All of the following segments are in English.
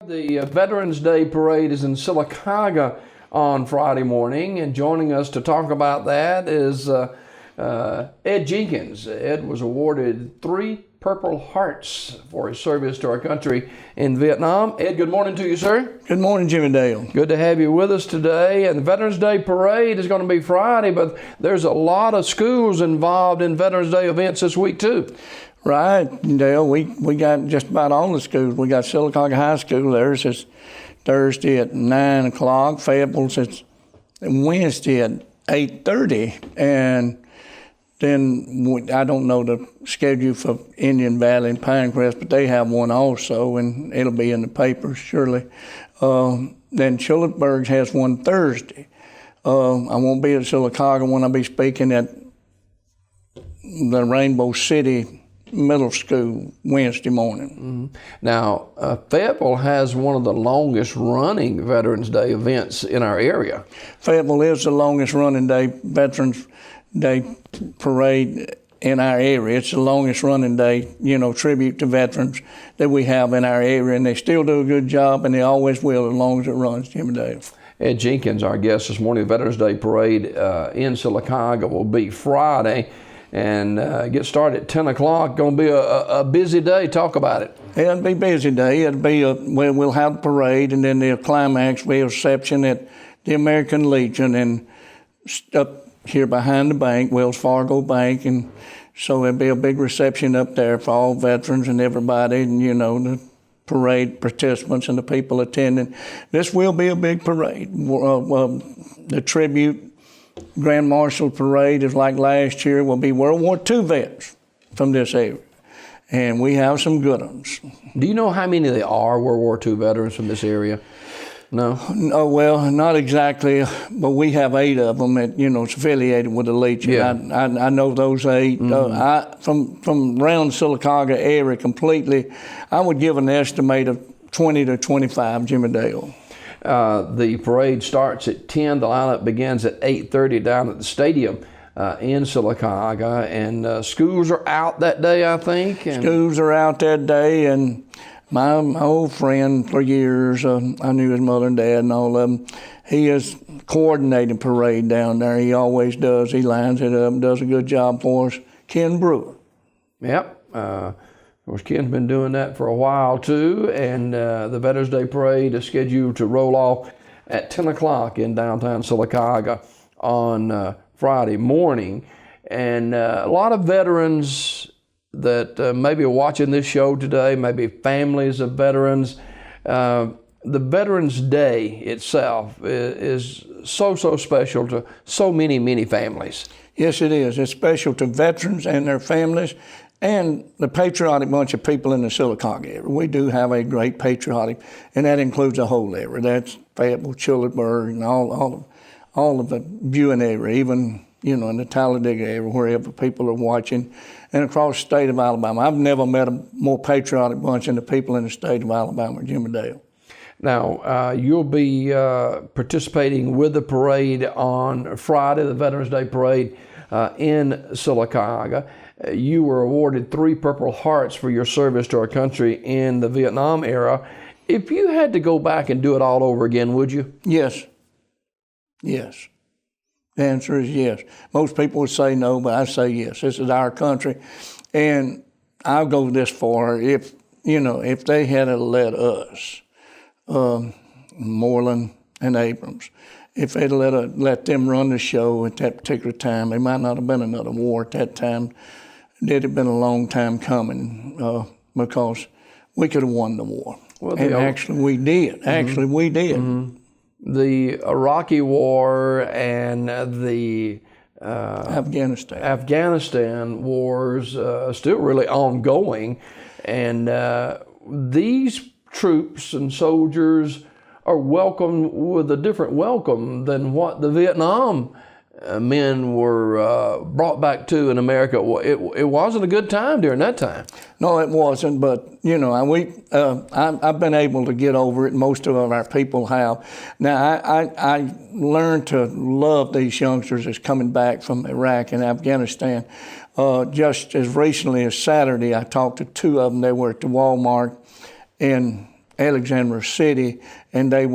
The Veterans Day Parade is in Sylacauga on Friday morning, and joining us to talk about that is Ed Jenkins. Ed was awarded 3 Purple Hearts for his service to our country in Vietnam. Ed, good morning to you, sir. Good morning, Jimmy Dale. Good to have you with us today. And the Veterans Day Parade is going to be Friday, but there's a lot of schools involved in Veterans Day events this week, too. Right, Dale. We got just about all the schools. We got Sylacauga High School. Theirs is Thursday at 9 o'clock. Fayetteville's is Wednesday at 8:30. And then I don't know the schedule for Indian Valley and Pinecrest, but they have one also, and it'll be in the papers surely. Then Schulenburg has one Thursday. I won't be at Sylacauga when I'll be speaking at the Rainbow City Middle School Wednesday morning. Mm-hmm. Now, Fayetteville has one of the longest running Veterans Day events in our area. Fayetteville is the longest running Veterans Day parade in our area. It's the longest running day, tribute to veterans that we have in our area, and they still do a good job, and they always will as long as it runs, Jimmy Dale. Ed Jenkins, our guest this morning. The Veterans Day Parade in Sylacauga will be Friday, and get started at 10 o'clock. Going to be a busy day. Talk about it. It'll be a busy day. It'll be we'll have the parade, and then the climax will be a reception at the American Legion and up here behind the bank, Wells Fargo Bank, and so there'll be a big reception up there for all veterans and everybody, and the parade participants and the people attending. This will be a big parade. The tribute Grand Marshal Parade is like last year, will be World War II vets from this area. And we have some good ones. Do you know how many there are World War II veterans from this area? No? Oh, well, not exactly, but we have 8 of them that, it's affiliated with the Legion. Yeah. I know those 8. Mm-hmm. From around Sylacauga area completely, I would give an estimate of 20 to 25, Jimmy Dale. The parade starts at 10. The lineup begins at 8:30 down at the stadium in Sylacauga, and schools are out that day, I think. Schools are out that day, and my old friend for years, I knew his mother and dad and all of them. He is coordinating parade down there. He always does. He lines it up and does a good job for us. Ken Brewer. Yep. Of course, Ken's been doing that for a while, too, and the Veterans Day Parade is scheduled to roll off at 10 o'clock in downtown Sylacauga on Friday morning. And a lot of veterans that maybe are watching this show today, maybe families of veterans. The Veterans Day itself is so special to so many families. Yes, it is. It's special to veterans and their families, and the patriotic bunch of people in the Sylacauga area. We do have a great patriotic, and that includes the whole area. That's Fayetteville, Schulenburg, and all of the viewing area, even in the Talladega area, wherever people are watching, and across the state of Alabama. I've never met a more patriotic bunch than the people in the state of Alabama, Jimmy Dale. Now, you'll be participating with the parade on Friday, the Veterans Day Parade in Sylacauga. You were awarded 3 Purple Hearts for your service to our country in the Vietnam era. If you had to go back and do it all over again, would you? Yes. Yes. The answer is yes. Most people would say no, but I say yes. This is our country. And I'll go this far. If they had let us, Moreland and Abrams, if they'd let them run the show at that particular time, there might not have been another war at that time. It had been a long time coming because we could have won the war. Well, and actually we did. Mm-hmm. We did. Mm-hmm. The Iraqi War and the Afghanistan wars still really ongoing, and these troops and soldiers are welcomed with a different welcome than what the Vietnam men were brought back to in America. It wasn't a good time during that time. No, it wasn't, but I've been able to get over it. Most of our people have. Now, I learned to love these youngsters that's coming back from Iraq and Afghanistan. Just as recently as Saturday, I talked to 2 of them. They were at the Walmart in Alexandria City, and they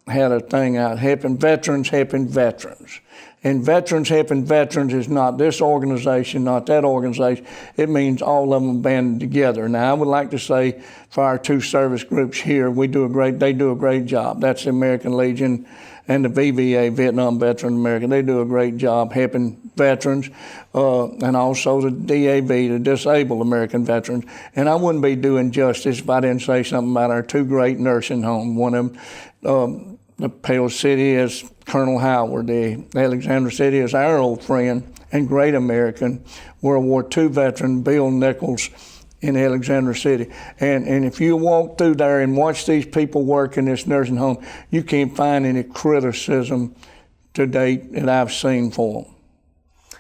had a thing out, helping veterans. And Veterans Helping Veterans is not this organization, not that organization. It means all of them banded together. Now, I would like to say for our two service groups here, they do a great job. That's the American Legion and the VVA, Vietnam Veteran America. They do a great job helping veterans, and also the DAV, the Disabled American Veterans. And I wouldn't be doing justice if I didn't say something about our two great nursing homes. One of them, the Pale City is Colonel Howard. The Alexandria City is our old friend and great American World War II veteran Bill Nichols in Alexandria City. And if you walk through there and watch these people work in this nursing home, you can't find any criticism to date that I've seen for them.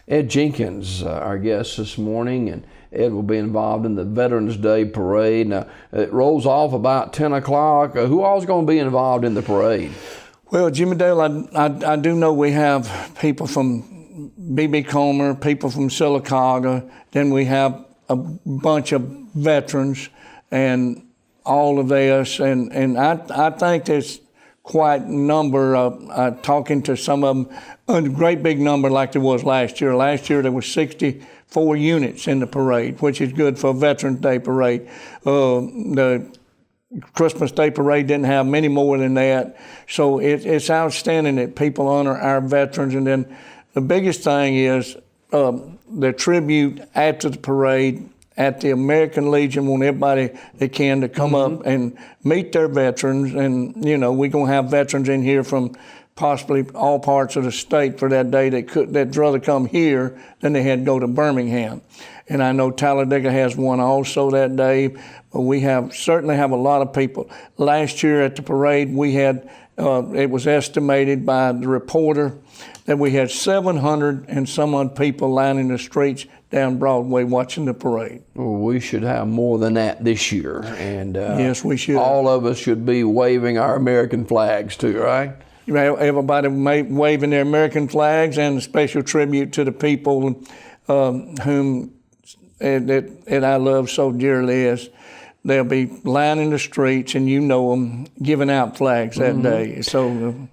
Ed Jenkins, our guest this morning, and Ed will be involved in the Veterans Day Parade. Now, it rolls off about 10 o'clock. Who all's going to be involved in the parade? Well, Jimmy Dale, I do know we have people from B.B. Comer, people from Sylacauga, then we have a bunch of veterans and all of this, and I think there's quite a number of, talking to some of them, a great big number like there was last year. Last year there was 64 units in the parade, which is good for a Veterans Day parade. The Christmas Day parade didn't have many more than that. So it's outstanding that people honor our veterans. And then the biggest thing is the tribute after the parade at the American Legion. Want everybody they can to come up and meet their veterans. And, you know, we're going to have veterans in here from possibly all parts of the state for that day that'd rather come here than they had to go to Birmingham. And I know Talladega has one also that day, but we certainly have a lot of people. Last year at the parade, we had, it was estimated by the reporter that we had 700 and some odd people lining the streets down Broadway watching the parade. Well, we should have more than that this year. And yes, we should. All of us should be waving our American flags too, right? Everybody waving their American flags, and a special tribute to the people whom that I love so dearly. Is they'll be lining the streets, and you know them, giving out flags that day. So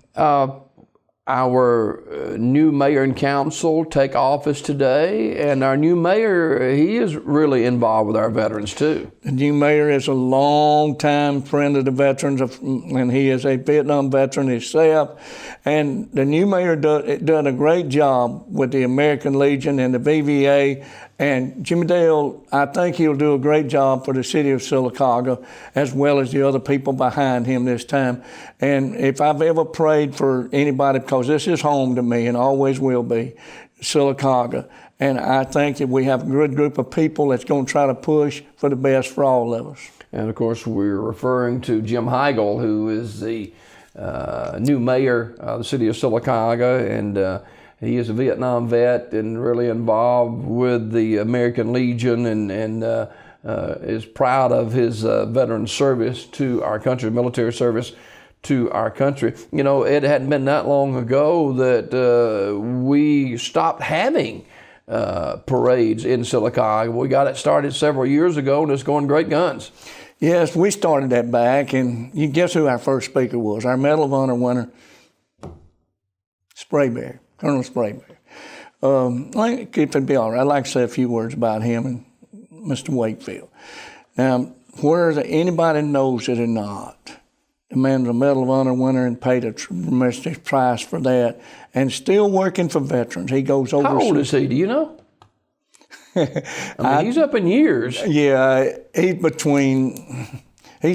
our new mayor and council take office today, and our new mayor, he is really involved with our veterans too. The new mayor is a long-time friend of the veterans, and he is a Vietnam veteran himself. And the new mayor done a great job with the American Legion and the VVA. And Jimmy Dale, I think he'll do a great job for the city of Sylacauga, as well as the other people behind him this time. And if I've ever prayed for anybody, because this is home to me and always will be, Sylacauga. And I think that we have a good group of people that's going to try to push for the best for all of us. And of course, we're referring to Jim Heigl, who is the new mayor of the city of Sylacauga, and he is a Vietnam vet and really involved with the American Legion, and is proud of his veteran service to our country, military service to our country. You know, it hadn't been that long ago that we stopped having parades in Sylacauga. We got it started several years ago, and it's going great guns. Yes, we started that back, and you guess who our first speaker was? Our Medal of Honor winner, Sprayberry. Colonel Sprayberry. If it'd be all right, I'd like to say a few words about him and Mr. Wakefield. Now, whether anybody knows it or not, the man's a Medal of Honor winner and paid a tremendous price for that, and still working for veterans. He goes over. How old is he? Do you know? I mean, he's up in years. Yeah, he's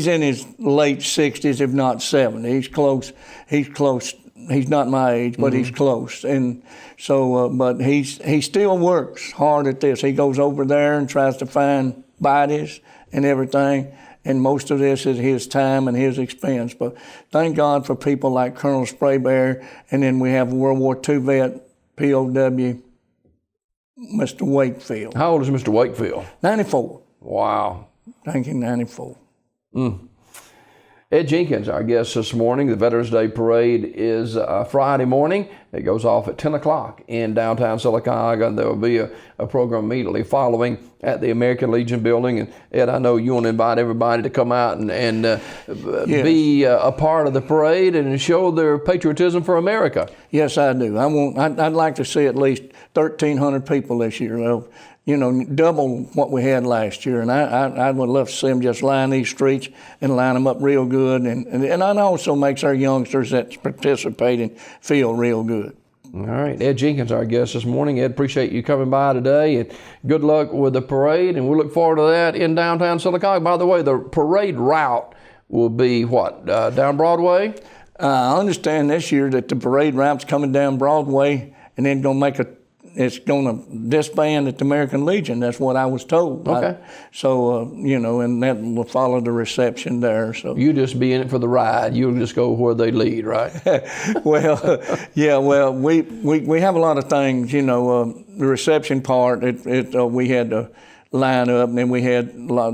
in his late 60s, if not 70. He's close. He's not my age, but he's close. And so, but he still works hard at this. He goes over there and tries to find bodies and everything. And most of this is his time and his expense. But thank God for people like Colonel Sprayberry. And then we have World War II vet, POW, Mr. Wakefield. How old is Mr. Wakefield? 94. Wow. I think he's 94. Ed Jenkins, our guest this morning. The Veterans Day Parade is Friday morning. It goes off at 10 o'clock in downtown Sylacauga. There will be a program immediately following at the American Legion building. And Ed, I know you want to invite everybody to come out and Yes. be a part of the parade and show their patriotism for America. Yes, I do. I'd like to see at least 1,300 people this year. Double what we had last year, and I would love to see them just line these streets and line them up real good, and it also makes our youngsters that's participating feel real good. All right, Ed Jenkins, our guest this morning. Ed, appreciate you coming by today, and good luck with the parade, and we look forward to that in downtown Sylacauga. By the way, the parade route will be what, down Broadway? I understand this year that the parade route's coming down Broadway, and then it's going to disband at the American Legion. That's what I was told. Okay. And that will follow the reception there. So You just be in it for the ride. You'll just go where they lead, right? Well, we have a lot of things. The reception part, we had to line up, and then we had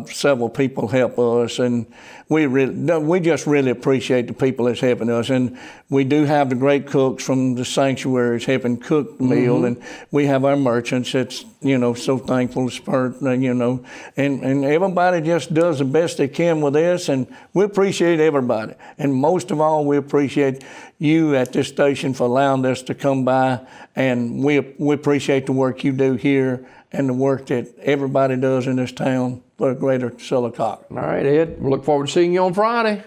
several people help us, and we just really appreciate the people that's helping us. And we do have the great cooks from the sanctuaries helping cook the meal, and we have our merchants that's so thankful for and everybody just does the best they can with this, and we appreciate everybody. And most of all, we appreciate you at this station for allowing us to come by, and we appreciate the work you do here and the work that everybody does in this town for greater Sylacauga. All right, Ed. We look forward to seeing you on Friday.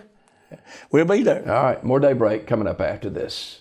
We'll be there. All right, more Daybreak coming up after this.